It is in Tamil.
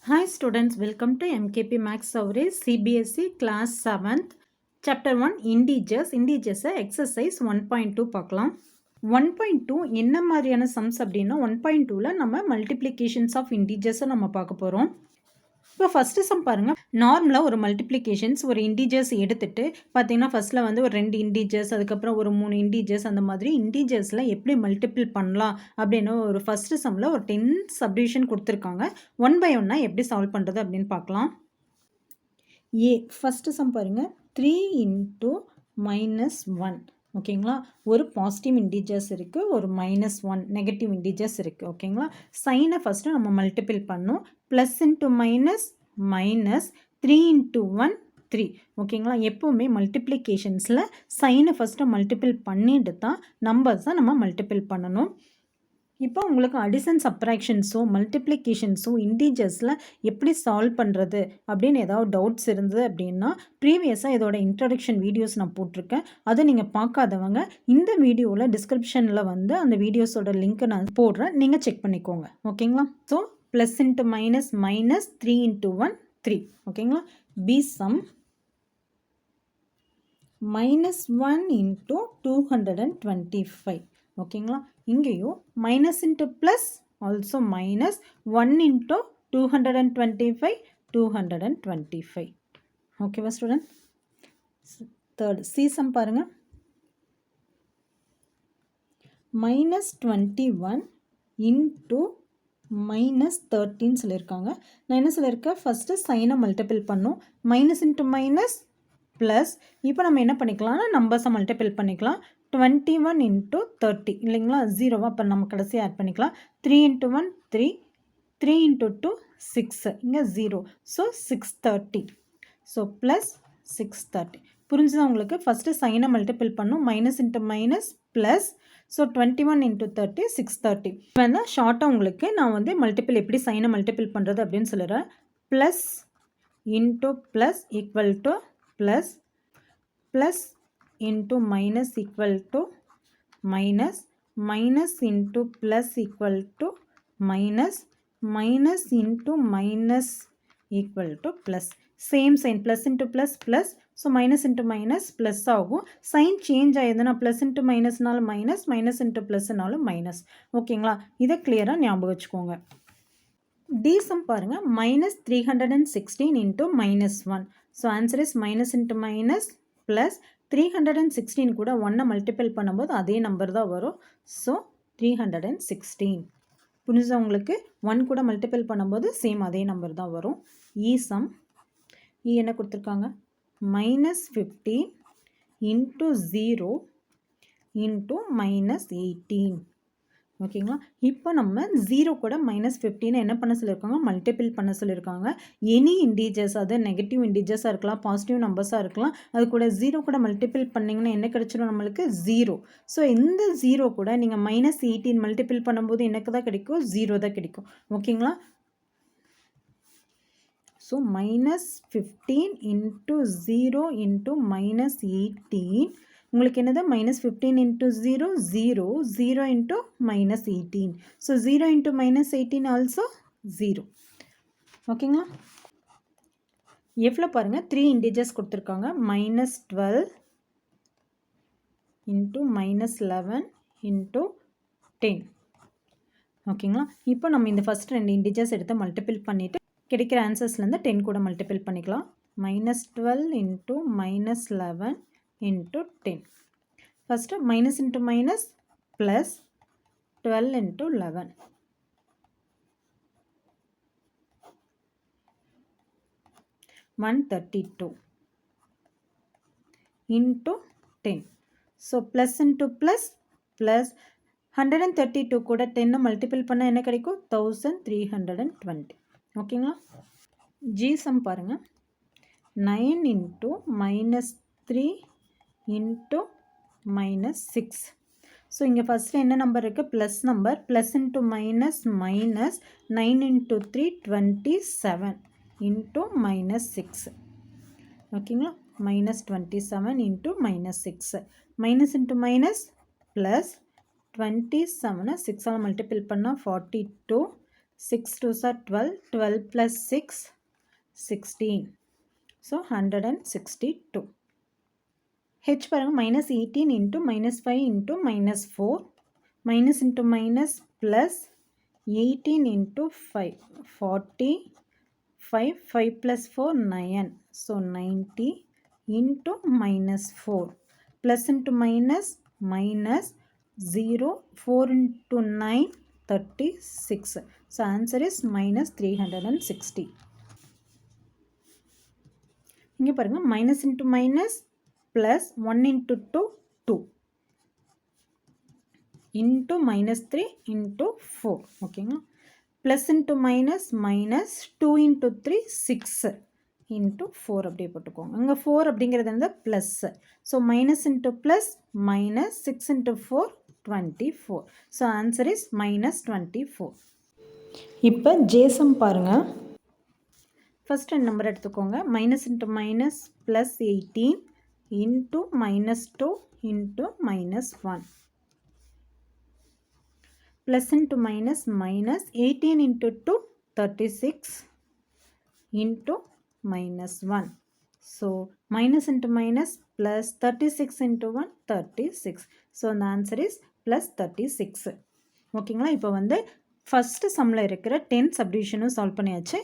Hi students, welcome to MKP Max Average CBSE class 7th chapter 1 integers exercise 1.2 பார்க்கலாம். 1.2 என்ன மாதிரியான sums அப்படின்னா 1.2ல நம்ம multiplications of integers நம்ம பார்க்க போகிறோம். இப்போ ஃபஸ்ட்டு சம் பாருங்கள். நார்மலாக ஒரு மல்டிப்ளிகேஷன்ஸ் ஒரு இன்டீஜர்ஸ் எடுத்துகிட்டு பார்த்தீங்கன்னா ஃபஸ்ட்டில் வந்து ஒரு 2 இன்டீஜர்ஸ் அதுக்கப்புறம் ஒரு 3 இன்டீஜர்ஸ் அந்த மாதிரி இன்டீஜர்ஸில் எப்படி மல்டிபிள் பண்ணலாம் அப்படின்னு ஒரு ஃபஸ்ட்டு சம்மில் ஒரு 10 சப்டிவிஷன் கொடுத்துருக்காங்க. 1 by 1 எப்படி சால்வ் பண்ணுறது அப்படின்னு பார்க்கலாம். ஃபஸ்ட்டு சம் பாருங்கள். 3 into -1 ஓகேங்களா. ஒரு பாசிட்டிவ் இன்டீஜர்ஸ் இருக்குது, ஒரு -1 நெகட்டிவ் இன்டீஜர்ஸ் இருக்குது. ஓகேங்களா. சைனை ஃபஸ்ட்டு நம்ம மல்டிபிள் பண்ணோம். Plus into minus minus 3 into 1 3 ஓகேங்களா. எப்போவுமே மல்டிப்ளிகேஷன்ஸில் சைனை ஃபஸ்ட்டு மல்டிபிள் பண்ணிட்டு தான் நம்பர்ஸை நம்ம மல்டிபிள் பண்ணணும். இப்போ உங்களுக்கு அடிஷன் சப்ராக்ஷன்ஸோ மல்டிப்ளிகேஷன்ஸோ இன்டீஜர்ஸில் எப்படி சால்வ் பண்ணுறது அப்படின்னு ஏதாவது டவுட்ஸ் இருந்தது அப்படின்னா ப்ரீவியஸாக இதோட இன்ட்ரடக்ஷன் வீடியோஸ் நான் போட்டிருக்கேன். அதை நீங்கள் பார்க்காதவங்க இந்த வீடியோவில் டிஸ்கிரிப்ஷனில் வந்து அந்த வீடியோஸோட லிங்க்கை நான் போடுறேன், நீங்கள் செக் பண்ணிக்கோங்க. ஓகேங்களா. So plus into minus minus 3 into 1 3 ஓகேங்களா. பி சம் -1 into 225 ஓகேங்களா. இங்கேயும் minus into plus also minus 1 into 225 225 ஓகேவா ஸ்டூடெண்ட். தேர்ட் சி சம் பாருங்கள். -21 into -13 சொல்லியிருக்காங்க. நான் என்ன சொல்லியிருக்கேன், ஃபஸ்ட்டு சைனை மல்டிபிள் பண்ணும். மைனஸ் இன்ட்டு மைனஸ் ப்ளஸ் இப்போ நம்ம என்ன பண்ணிக்கலாம்னா நம்பர்ஸை மல்டிபிள் பண்ணிக்கலாம். 21 into 30 இல்லைங்களா, ஜீரோவாக அப்போ நம்ம கடைசியாக ஆட் பண்ணிக்கலாம். 3 into 1 3 3 into 2 6 இங்கே 0 ஸோ 630 ஸோ ப்ளஸ் 630 புரிஞ்சுதான் உங்களுக்கு. ஃபஸ்ட்டு சைனை மல்டிபிள் பண்ணும். Minus into minus plus so 21 into 30 630. இப்போ தான் ஷார்ட்டாக உங்களுக்கு நான் வந்து மல்டிபிள் எப்படி சைனை மல்டிபிள் பண்ணுறது அப்படின்னு சொல்லுறேன். Plus into plus equal to plus plus into minus equal to minus minus into plus equal to minus minus into minus equal to plus same sign plus into plus plus so minus into minus plus ஆகும். sign change ஆயதுனா plus into minus நால minus minus into plus நால minus ஓகேங்களா. இதை கிளியராக ஞாபகம் வச்சுக்கோங்க. D sum பாருங்க. minus 316 into minus 1 so answer is minus into minus plus 316 கூட 1 மல்டிபிள் பண்ணும்போது அதே நம்பர் தான் வரும். ஸோ 316 புரிஞ்சா உங்களுக்கு. 1 கூட மல்டிபிள் பண்ணும்போது சேம் அதே நம்பர் தான் வரும். இ சம் என்ன கொடுத்துருக்காங்க, -15 into 0 into -18 ஓகேங்களா. இப்போ நம்ம 0 கூட -15 என்ன பண்ண சொல்லியிருக்காங்க, மல்டிபிள் பண்ண சொல்லியிருக்காங்க. எனி இன்டீஜர்ஸ் அது நெகட்டிவ் இன்டீஜர்ஸாக இருக்கலாம், பாசிட்டிவ் நம்பர்ஸாக இருக்கலாம், அது கூட 0 கூட மல்டிபிள் பண்ணிங்கன்னா என்ன கிடைச்சிடும் நம்மளுக்கு 0. ஸோ இந்த 0 கூட நீங்கள் -18 மல்டிபிள் பண்ணும்போது எனக்கு தான் கிடைக்கும், 0 தான் கிடைக்கும். ஓகேங்களா. ஸோ -15 into 0 into -18 உங்களுக்கு என்னது -15 into 0 0 0 into -18 so 0 into -18 also 0 ஓகேங்களா. எவ்வளோ பாருங்கள், 3 இன்டிஜர்ஸ் கொடுத்துருக்காங்க. -12 into -11 into 10 ஓகேங்களா. இப்போ நம்ம இந்த ஃபஸ்ட் 2 இன்டிஜர்ஸ் எடுத்து மல்டிபிள் பண்ணிவிட்டு கிடைக்கிற ஆன்சர்ஸ்லேருந்து 10 கூட மல்டிபிள் பண்ணிக்கலாம். -12 into -11 into 10 first minus into minus plus 12 into 11 132 into 10 so plus into plus plus 132 கூட 10 மல்டிபிள் பண்ணால் என்ன கிடைக்கும், 1320 ஓகேங்களா. ஜி சம் பாருங்கள். 9 into -3 into -6 ஸோ இங்கே ஃபஸ்ட்டு என்ன நம்பர் இருக்குது, plus number. Plus into minus minus 9 into 3 27 into -6 ஓகேங்களா. -27 into -6 minus into minus plus 27 6ஆல் மல்டிபிள் பண்ணால் 42 6 2s are 12, 12 plus 6, 16. So 162. H பாருங்க minus 18 into minus 5 into minus 4. Minus into minus plus 18 into 5. 40. 5 plus 4, 9. So 90 into minus 4. Plus into minus, minus 0. 4 into 9, 36. So answer is minus 360. இங்கே பாருங்க minus into minus plus 1 into 2, 2. Into minus 3 into 4. ஓகேங்களா? Plus into minus, minus 2 into 3, 6 into 4 அப்படியே போட்டுக்கோங்க. அங்கே 4 அப்படிங்கிறது வந்து plus. So minus into plus, minus 6 into 4, 24. So answer is minus 24. இப்போ ஜேசம் பாருங்க. ஃபர்ஸ்ட் நம்பர் எடுத்துக்கோங்க. Minus into minus plus 18 into minus 2 into minus 1. Plus into minus minus 18 into 2, 36 into minus 1. So minus into minus plus 36 into 1, 36. So அந்த ஆன்சர் இஸ் ப்ளஸ் 36. ஓகேங்களா? இப்போ வந்து ஃபஸ்ட்டு சம்மில் இருக்கிற 10 சப்டிவிஷனும் சால்வ் பண்ணியாச்சு.